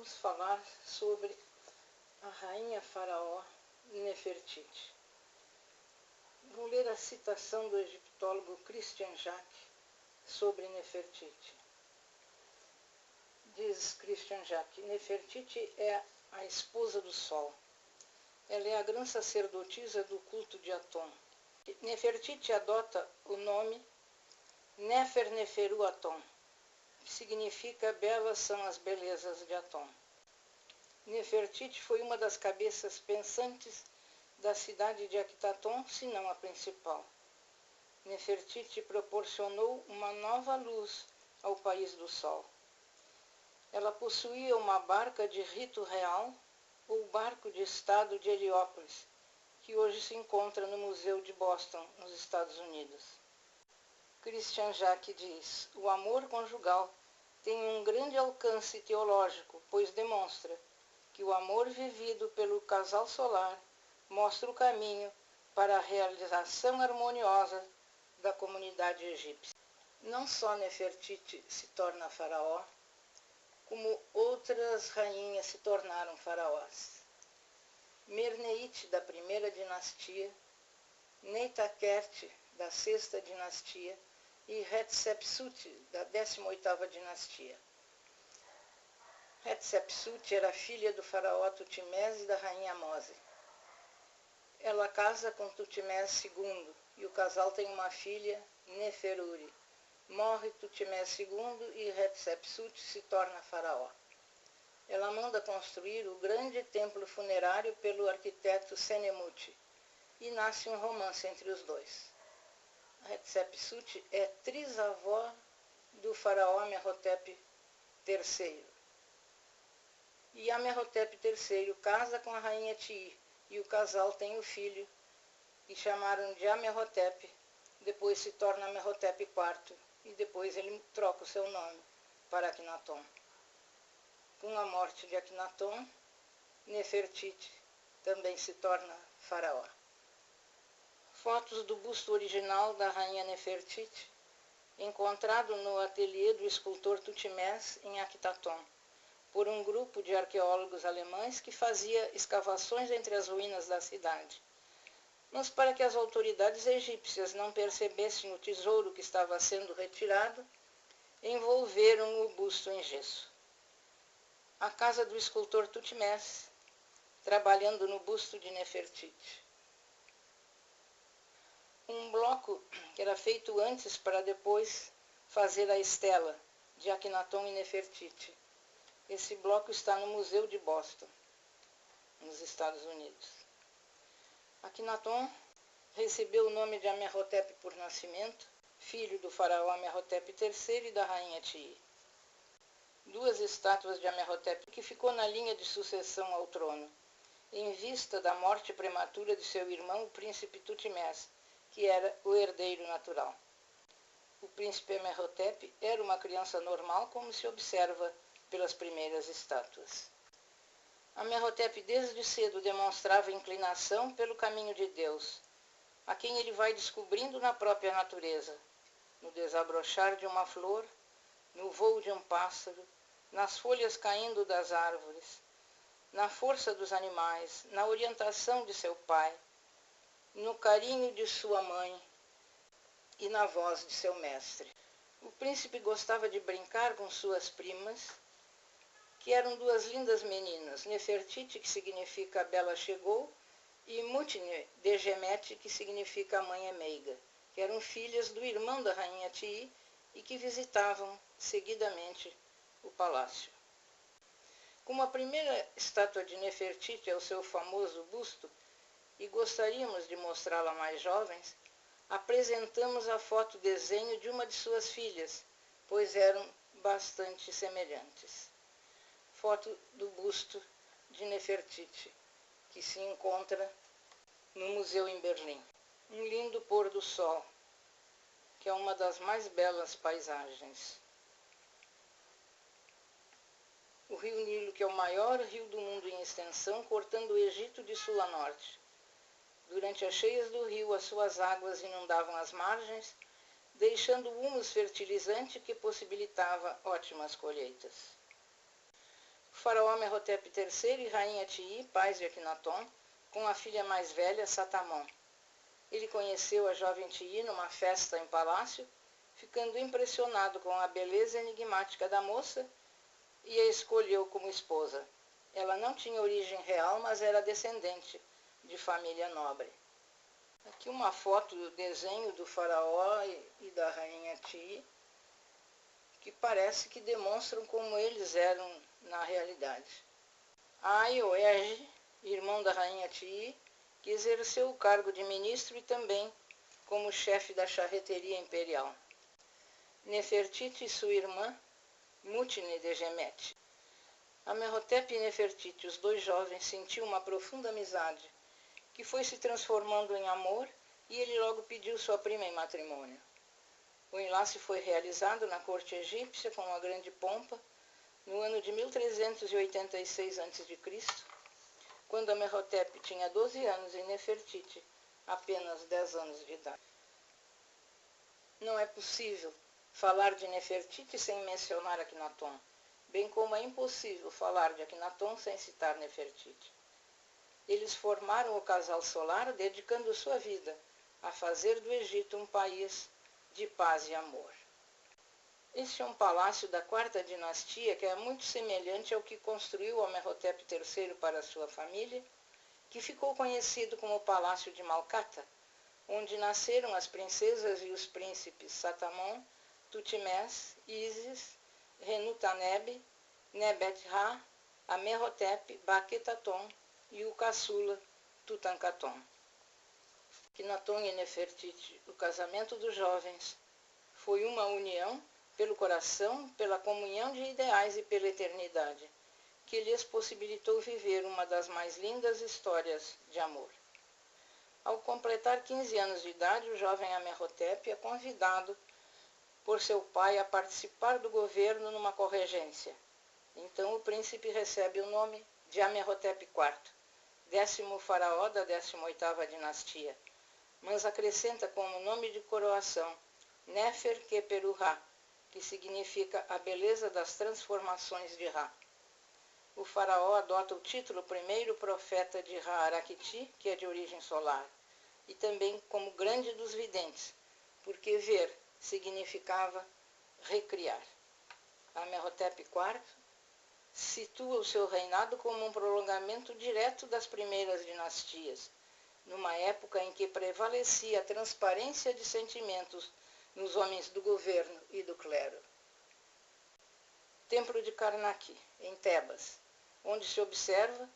vamos falar sobre a rainha faraó Nefertiti. Vou ler a citação do egiptólogo Christian Jaque sobre Nefertiti. Diz Christian Jaque: Nefertiti é a esposa do sol. Ela é a grande sacerdotisa do culto de Atom. Nefertiti adota o nome Nefer Neferu Atom, que significa belas são as belezas de Atom. Nefertiti foi uma das cabeças pensantes da cidade de Akhetaton, se não a principal. Nefertiti proporcionou uma nova luz ao país do sol. Ela possuía uma barca de rito real, ou barco de estado de Heliópolis, que hoje se encontra no Museu de Boston, nos Estados Unidos. Christian Jaque diz: o amor conjugal tem um grande alcance teológico, pois demonstra que o amor vivido pelo casal solar mostra o caminho para a realização harmoniosa da comunidade egípcia. Não só Nefertiti se torna faraó, como outras rainhas se tornaram faraós. Merneite, da primeira dinastia, Neitaquerte, da sexta dinastia, e Hatshepsut, da 18ª dinastia. Hatshepsut era filha do faraó Tutmés e da rainha Mose. Ela casa com Tutmés II e o casal tem uma filha, Neferuri. Morre Tutmés II e Hatshepsut se torna faraó. Ela manda construir o grande templo funerário pelo arquiteto Senemuti e nasce um romance entre os dois. Hatshepsut é trisavó do faraó Amenhotep III. E Amenhotep III casa com a rainha Tii, e o casal tem o filho, e chamaram de Amenhotep, depois se torna Amenhotep IV, e depois ele troca o seu nome para Akhenaton. Com a morte de Akhenaton, Nefertiti também se torna faraó. Fotos do busto original da rainha Nefertiti, encontrado no ateliê do escultor Tutmés em Akhetaton, por um grupo de arqueólogos alemães que fazia escavações entre as ruínas da cidade. Mas para que as autoridades egípcias não percebessem o tesouro que estava sendo retirado, envolveram o busto em gesso. A casa do escultor Tutmés, trabalhando no busto de Nefertiti. Um bloco que era feito antes para depois fazer a estela de Akhenaton e Nefertiti. Esse bloco está no Museu de Boston, nos Estados Unidos. Akhenaton recebeu o nome de Amenhotep por nascimento, filho do faraó Amenhotep III e da rainha Tii. Duas estátuas de Amenhotep que ficou na linha de sucessão ao trono, em vista da morte prematura de seu irmão, o príncipe Tutmés, que era o herdeiro natural. O príncipe Amenhotep era uma criança normal, como se observa pelas primeiras estátuas. Amenhotep desde cedo demonstrava inclinação pelo caminho de Deus, a quem ele vai descobrindo na própria natureza, no desabrochar de uma flor, no voo de um pássaro, nas folhas caindo das árvores, na força dos animais, na orientação de seu pai, no carinho de sua mãe e na voz de seu mestre. O príncipe gostava de brincar com suas primas, que eram duas lindas meninas, Nefertiti, que significa a bela chegou, e Mutne Degemete, que significa a mãe é meiga, que eram filhas do irmão da rainha Tii e que visitavam seguidamente o palácio. Como a primeira estátua de Nefertiti é o seu famoso busto, e gostaríamos de mostrá-la a mais jovens, apresentamos a foto-desenho de uma de suas filhas, pois eram bastante semelhantes. Foto do busto de Nefertiti, que se encontra no museu em Berlim. Um lindo pôr do sol, que é uma das mais belas paisagens. O rio Nilo, que é o maior rio do mundo em extensão, cortando o Egito de sul a norte. Durante as cheias do rio, as suas águas inundavam as margens, deixando humus fertilizante que possibilitava ótimas colheitas. O faraó Amenhotep III e rainha Tii, pais de Akhenaton, com a filha mais velha, Satamon. Ele conheceu a jovem Tii numa festa em palácio, ficando impressionado com a beleza enigmática da moça e a escolheu como esposa. Ela não tinha origem real, mas era descendente de família nobre. Aqui uma foto do desenho do faraó e da rainha Tii, que parece que demonstram como eles eram na realidade. Aioerge, irmão da rainha Tii, que exerceu o cargo de ministro e também como chefe da charreteria imperial. Nefertiti e sua irmã, Mutine-Dejemet. Amenhotep e Nefertiti, os dois jovens, sentiam uma profunda amizade, que foi se transformando em amor, e ele logo pediu sua prima em matrimônio. O enlace foi realizado na corte egípcia com uma grande pompa, no ano de 1386 a.C., quando Amenhotep tinha 12 anos e Nefertiti apenas 10 anos de idade. Não é possível falar de Nefertiti sem mencionar Akhenaton, bem como é impossível falar de Akhenaton sem citar Nefertiti. Eles formaram o casal solar dedicando sua vida a fazer do Egito um país de paz e amor. Este é um palácio da quarta dinastia que é muito semelhante ao que construiu Amenhotep III para sua família, que ficou conhecido como o Palácio de Malkata, onde nasceram as princesas e os príncipes Satamon, Tutmés, Isis, Renutaneb, Nebet-Ra, Amenhotep, Baquetaton e o caçula Tutankhaton. Akhenaton e Nefertiti, o casamento dos jovens, foi uma união pelo coração, pela comunhão de ideais e pela eternidade, que lhes possibilitou viver uma das mais lindas histórias de amor. Ao completar 15 anos de idade, o jovem Amenhotep é convidado por seu pai a participar do governo numa corregência. Então o príncipe recebe o nome de Amenhotep IV, 10º faraó da 18ª dinastia, mas acrescenta como nome de coroação Nefer-Keperu-Ra, que significa a beleza das transformações de Ra. O faraó adota o título primeiro profeta de Ra-Arakti, que é de origem solar, e também como grande dos videntes, porque ver significava recriar. Amenhotep IV situa o seu reinado como um prolongamento direto das primeiras dinastias, numa época em que prevalecia a transparência de sentimentos nos homens do governo e do clero. Templo de Karnak, em Tebas, onde se observa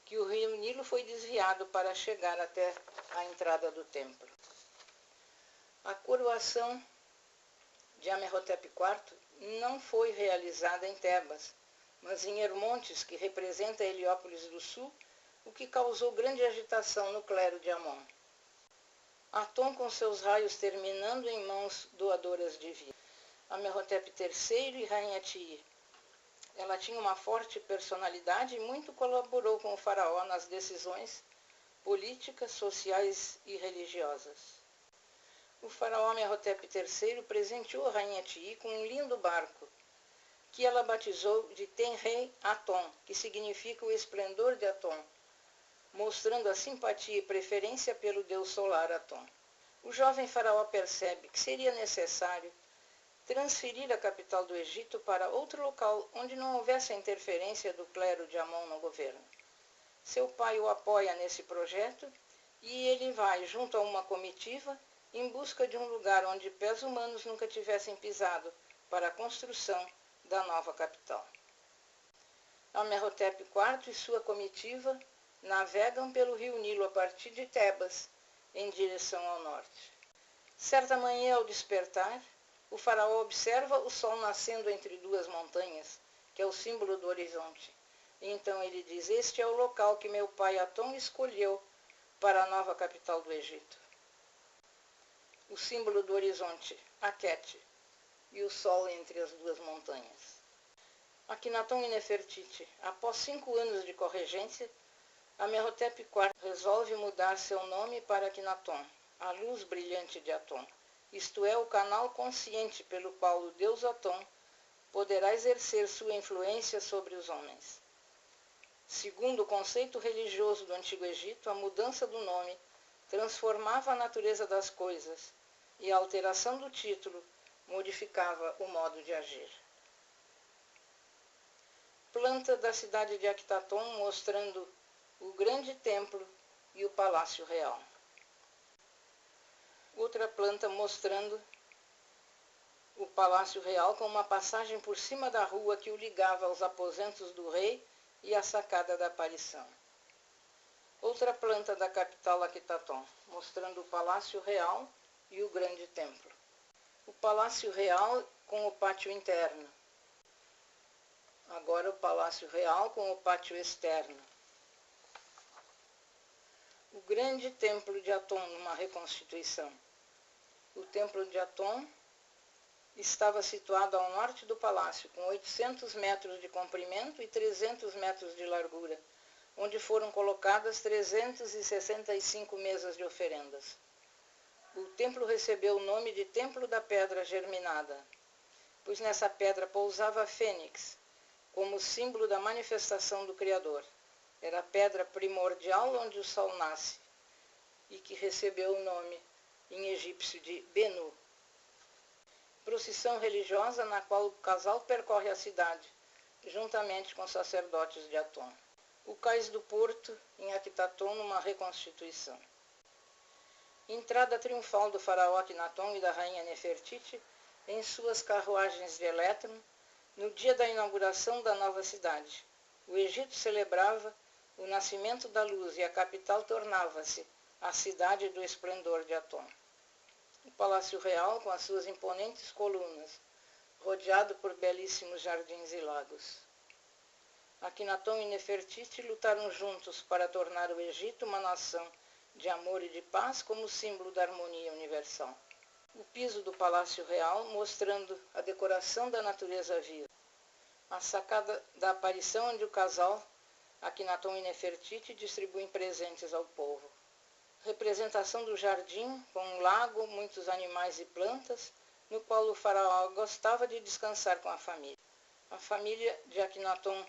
que o rio Nilo foi desviado para chegar até a entrada do templo. A coroação de Amenhotep IV não foi realizada em Tebas, mas em Hermontes, que representa Heliópolis do Sul, o que causou grande agitação no clero de Amon. Aton com seus raios terminando em mãos doadoras de vida. Amenhotep III e rainha Tii. Ela tinha uma forte personalidade e muito colaborou com o faraó nas decisões políticas, sociais e religiosas. O faraó Amenhotep III presenteou a rainha Tii com um lindo barco, que ela batizou de Tenrei Aton, que significa o esplendor de Aton, mostrando a simpatia e preferência pelo deus solar Aton. O jovem faraó percebe que seria necessário transferir a capital do Egito para outro local onde não houvesse a interferência do clero de Amon no governo. Seu pai o apoia nesse projeto e ele vai, junto a uma comitiva, em busca de um lugar onde pés humanos nunca tivessem pisado para a construção da nova capital. Amenhotep IV e sua comitiva navegam pelo rio Nilo a partir de Tebas, em direção ao norte. Certa manhã, ao despertar, o faraó observa o sol nascendo entre duas montanhas, que é o símbolo do horizonte. Então ele diz: este é o local que meu pai Aton escolheu para a nova capital do Egito. O símbolo do horizonte, Akhet, e o sol entre as duas montanhas. Akhenaton e Nefertiti. Após 5 anos de corregência, Amenhotep IV resolve mudar seu nome para Akhenaton, a luz brilhante de Aton, isto é, o canal consciente pelo qual o deus Aton poderá exercer sua influência sobre os homens. Segundo o conceito religioso do Antigo Egito, a mudança do nome transformava a natureza das coisas e a alteração do título modificava o modo de agir. Planta da cidade de Actaton mostrando o grande templo e o palácio real. Outra planta mostrando o palácio real com uma passagem por cima da rua que o ligava aos aposentos do rei e à sacada da aparição. Outra planta da capital Actaton, mostrando o palácio real e o grande templo. O palácio real com o pátio interno. Agora o palácio real com o pátio externo. O grande templo de Aton numa reconstituição. O templo de Aton estava situado ao norte do palácio, com 800 metros de comprimento e 300 metros de largura, onde foram colocadas 365 mesas de oferendas. O templo recebeu o nome de Templo da Pedra Germinada, pois nessa pedra pousava a fênix, como símbolo da manifestação do Criador. Era a pedra primordial onde o sol nasce, e que recebeu o nome em egípcio de Benu. Procissão religiosa na qual o casal percorre a cidade, juntamente com sacerdotes de Aton. O cais do porto, em Actaton, numa reconstituição. Entrada triunfal do faraó Akhenaton e da rainha Nefertiti em suas carruagens de elétron, no dia da inauguração da nova cidade. O Egito celebrava o nascimento da luz e a capital tornava-se a cidade do esplendor de Aton. O Palácio Real, com as suas imponentes colunas, rodeado por belíssimos jardins e lagos. Akhenaton e Nefertiti lutaram juntos para tornar o Egito uma nação de amor e de paz como símbolo da harmonia universal. O piso do Palácio Real mostrando a decoração da natureza viva. A sacada da aparição onde o casal, Akhenaton e Nefertiti, distribuem presentes ao povo. Representação do jardim, com um lago, muitos animais e plantas, no qual o faraó gostava de descansar com a família. A família de Akhenaton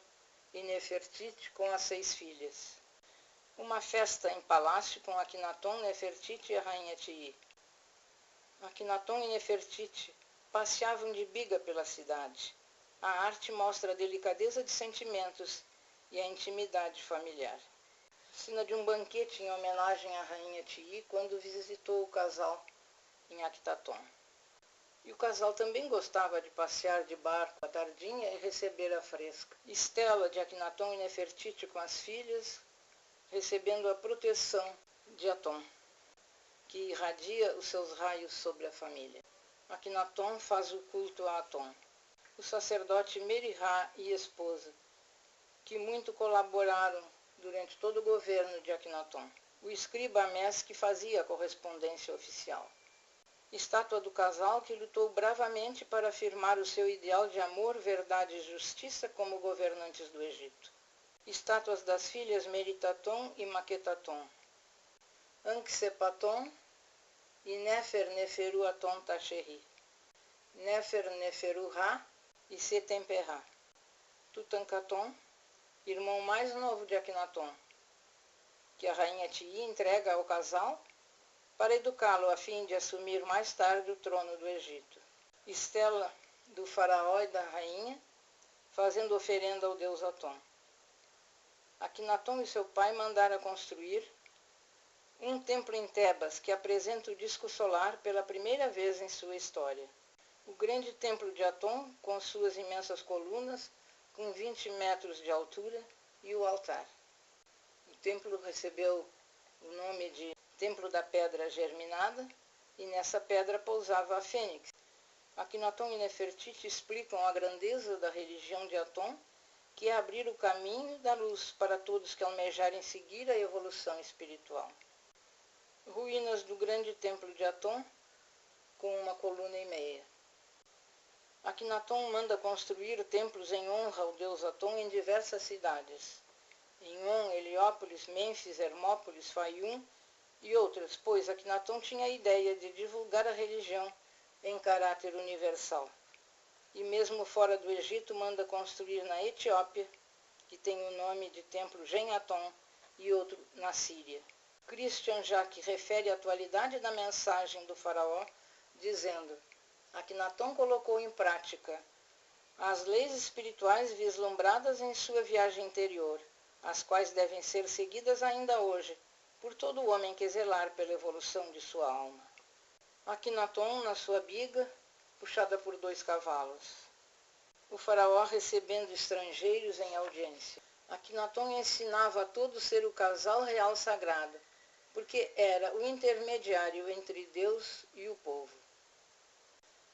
e Nefertiti com as 6 filhas. Uma festa em palácio com Akhenaton, Nefertiti e a rainha Tiye. Akhenaton e Nefertiti passeavam de biga pela cidade. A arte mostra a delicadeza de sentimentos e a intimidade familiar. Cena de um banquete em homenagem à rainha Tiye quando visitou o casal em Actaton. E o casal também gostava de passear de barco à tardinha e receber a fresca. Estela de Akhenaton e Nefertiti com as filhas, recebendo a proteção de Aton, que irradia os seus raios sobre a família. Akhenaton faz o culto a Aton. O sacerdote Merihá e esposa, que muito colaboraram durante todo o governo de Akhenaton. O escriba Amés, que fazia a correspondência oficial. Estátua do casal que lutou bravamente para afirmar o seu ideal de amor, verdade e justiça como governantes do Egito. Estátuas das filhas Meritaton e Maquetaton. Anxepaton e Nefer-Neferu Aton Tacheri. Nefer-Neferu Ra e Setemperá. Tutankhaton, irmão mais novo de Akhenaton, que a rainha Tiye entrega ao casal para educá-lo a fim de assumir mais tarde o trono do Egito. Estela do faraó e da rainha, fazendo oferenda ao deus Aton. Akhenaton e seu pai mandaram construir um templo em Tebas que apresenta o disco solar pela primeira vez em sua história. O grande templo de Aton, com suas imensas colunas, com 20 metros de altura, e o altar. O templo recebeu o nome de Templo da Pedra Germinada, e nessa pedra pousava a fênix. Akhenaton e Nefertiti explicam a grandeza da religião de Aton, que é abrir o caminho da luz para todos que almejarem seguir a evolução espiritual. Ruínas do grande templo de Aton, com 1,5 km. Akhenaton manda construir templos em honra ao deus Aton em diversas cidades. Em On, Heliópolis, Mênfis, Hermópolis, Fayum e outras, pois Akhenaton tinha a ideia de divulgar a religião em caráter universal. E mesmo fora do Egito manda construir na Etiópia que tem o nome de templo Genhaton, e outro na Síria. Christian Jacques refere a atualidade da mensagem do faraó, dizendo: Akhenaton colocou em prática as leis espirituais vislumbradas em sua viagem interior, as quais devem ser seguidas ainda hoje por todo homem que zelar pela evolução de sua alma. Akhenaton na sua biga, puxada por 2 cavalos. O faraó recebendo estrangeiros em audiência. Akhenaton ensinava a todos ser o casal real sagrado, porque era o intermediário entre Deus e o povo.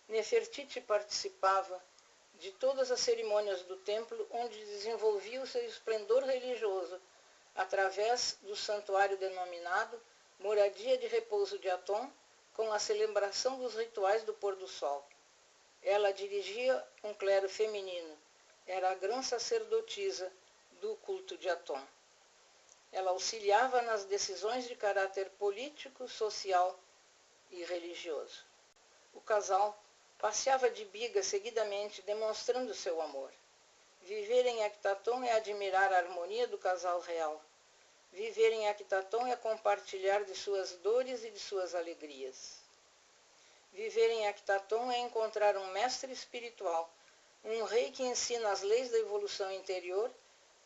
Nefertiti participava de todas as cerimônias do templo, onde desenvolvia o seu esplendor religioso, através do santuário denominado Moradia de Repouso de Aton, com a celebração dos rituais do pôr do sol. Ela dirigia um clero feminino, era a grã sacerdotisa do culto de Aton. Ela auxiliava nas decisões de caráter político, social e religioso. O casal passeava de biga seguidamente, demonstrando seu amor. Viver em Ektaton é admirar a harmonia do casal real. Viver em Ektaton é compartilhar de suas dores e de suas alegrias. Viver em Ektaton é encontrar um mestre espiritual, um rei que ensina as leis da evolução interior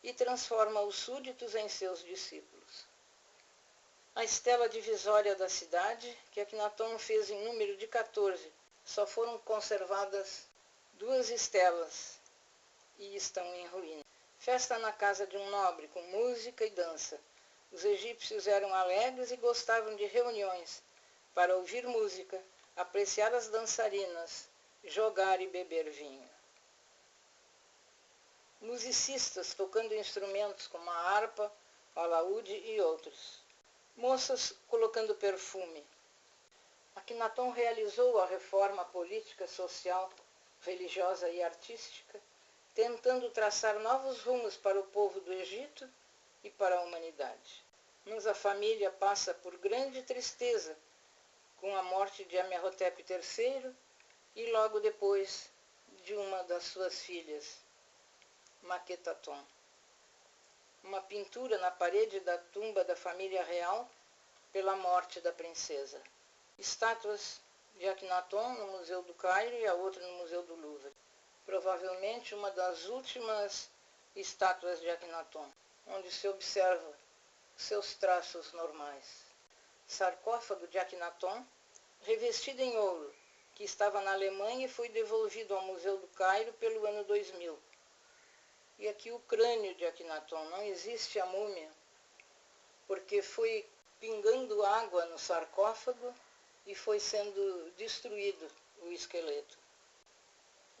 e transforma os súditos em seus discípulos. A estela divisória da cidade, que Akhenaton fez em número de 14, só foram conservadas 2 estelas e estão em ruína. Festa na casa de um nobre, com música e dança. Os egípcios eram alegres e gostavam de reuniões para ouvir música, apreciar as dançarinas, jogar e beber vinho. Musicistas tocando instrumentos como a harpa, o alaúde e outros. Moças colocando perfume. Akhenaton realizou a reforma política, social, religiosa e artística, tentando traçar novos rumos para o povo do Egito e para a humanidade. Mas a família passa por grande tristeza com a morte de Amenhotep III e logo depois de uma das suas filhas, Maketaton. Uma pintura na parede da tumba da família real pela morte da princesa. Estátuas de Akhenaton no Museu do Cairo e a outra no Museu do Louvre. Provavelmente uma das últimas estátuas de Akhenaton, onde se observa seus traços normais. Sarcófago de Akhenaton, revestido em ouro, que estava na Alemanha e foi devolvido ao Museu do Cairo pelo ano 2000. E aqui o crânio de Akhenaton, não existe a múmia, porque foi pingando água no sarcófago e foi sendo destruído o esqueleto.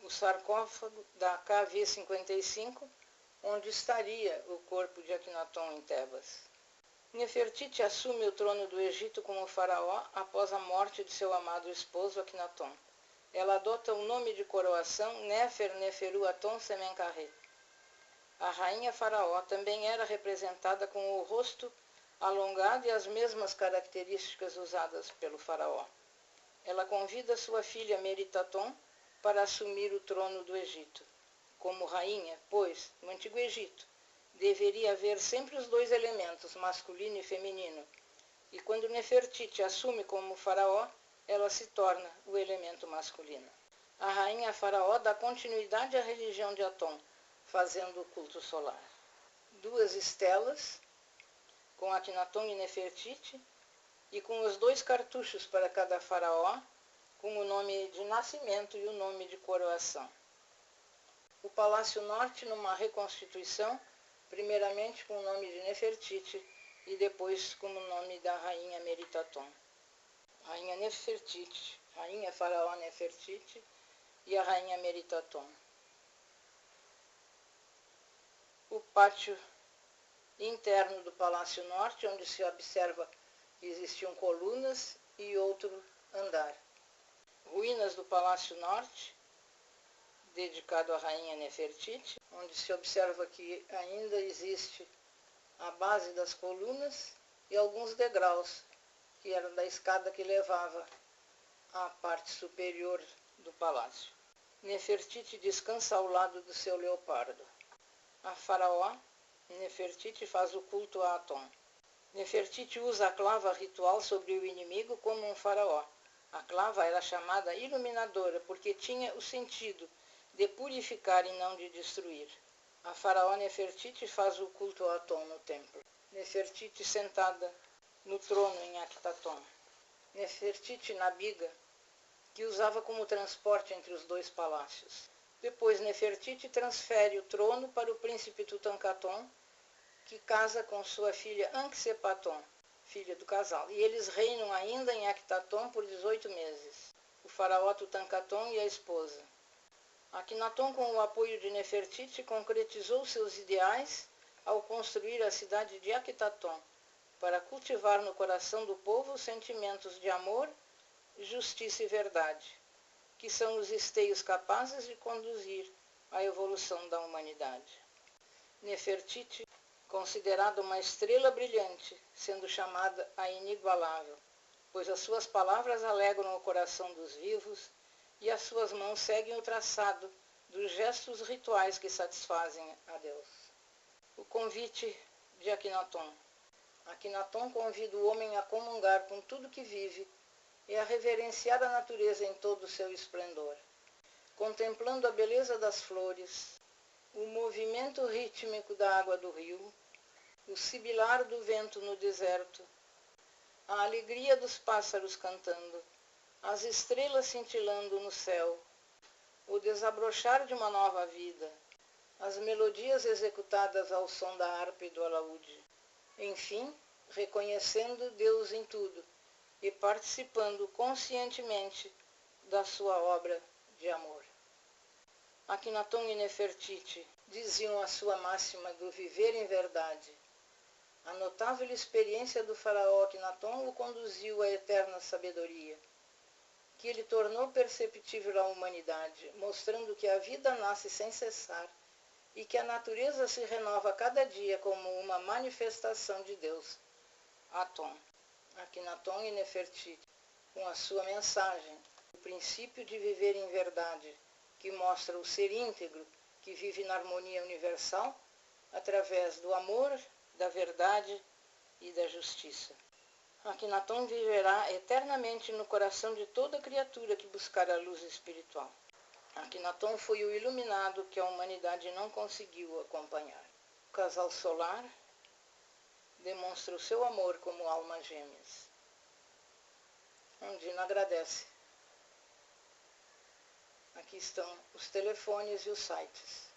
O sarcófago da KV-55, onde estaria o corpo de Akhenaton em Tebas. Nefertiti assume o trono do Egito como faraó após a morte de seu amado esposo Akhenaton. Ela adota o nome de coroação Nefer-Neferu Aton Semenkaré. A rainha faraó também era representada com o rosto alongado e as mesmas características usadas pelo faraó. Ela convida sua filha Meritaton para assumir o trono do Egito. Como rainha, pois, no Antigo Egito, deveria haver sempre os 2 elementos, masculino e feminino. E quando Nefertiti assume como faraó, ela se torna o elemento masculino. A rainha faraó dá continuidade à religião de Aton, fazendo o culto solar. 2 estelas, com Akhenaton e Nefertiti, e com os 2 cartuchos para cada faraó, com o nome de nascimento e o nome de coroação. O Palácio Norte numa reconstituição, primeiramente com o nome de Nefertiti e depois com o nome da rainha Meritaton. Rainha Nefertiti, rainha faraó Nefertiti e a rainha Meritaton. O pátio interno do Palácio Norte, onde se observa que existiam colunas e outro andar. Ruínas do Palácio Norte, dedicado à rainha Nefertiti, onde se observa que ainda existe a base das colunas e alguns degraus, que eram da escada que levava à parte superior do palácio. Nefertiti descansa ao lado do seu leopardo. A Faraó, Nefertiti, faz o culto a Atom. Nefertiti usa a clava ritual sobre o inimigo como um faraó. A clava era chamada iluminadora porque tinha o sentido de purificar e não de destruir. A faraó Nefertiti faz o culto a Atom no templo. Nefertiti sentada no trono em Akhenaton. Nefertiti na biga, que usava como transporte entre os dois palácios. Depois Nefertiti transfere o trono para o príncipe Tutankhaton, que casa com sua filha Ankhsepaton, filha do casal, e eles reinam ainda em Akhenaton por 18 meses. O faraó Tutankhaton e a esposa. Akhenaton, com o apoio de Nefertiti, concretizou seus ideais ao construir a cidade de Akhenaton, para cultivar no coração do povo sentimentos de amor, justiça e verdade, que são os esteios capazes de conduzir à evolução da humanidade. Nefertiti, considerada uma estrela brilhante, sendo chamada a inigualável, pois as suas palavras alegram o coração dos vivos e as suas mãos seguem o traçado dos gestos rituais que satisfazem a Deus. O convite de Akhenaton. Akhenaton convida o homem a comungar com tudo que vive e a reverenciar a natureza em todo o seu esplendor. Contemplando a beleza das flores, o movimento rítmico da água do rio, o sibilar do vento no deserto, a alegria dos pássaros cantando, as estrelas cintilando no céu, o desabrochar de uma nova vida, as melodias executadas ao som da harpa e do alaúde. Enfim, reconhecendo Deus em tudo e participando conscientemente da sua obra de amor. Akhenaton e Nefertiti diziam a sua máxima do viver em verdade. A notável experiência do faraó Akhenaton o conduziu à eterna sabedoria, que ele tornou perceptível à humanidade, mostrando que a vida nasce sem cessar e que a natureza se renova a cada dia como uma manifestação de Deus. Atom. Akhenaton e Nefertiti, com a sua mensagem, o princípio de viver em verdade, que mostra o ser íntegro, que vive na harmonia universal, através do amor, da verdade e da justiça. Akhenaton viverá eternamente no coração de toda criatura que buscar a luz espiritual. Akhenaton foi o iluminado que a humanidade não conseguiu acompanhar. O casal solar demonstra o seu amor como almas gêmeas. Ondina agradece. Aqui estão os telefones e os sites.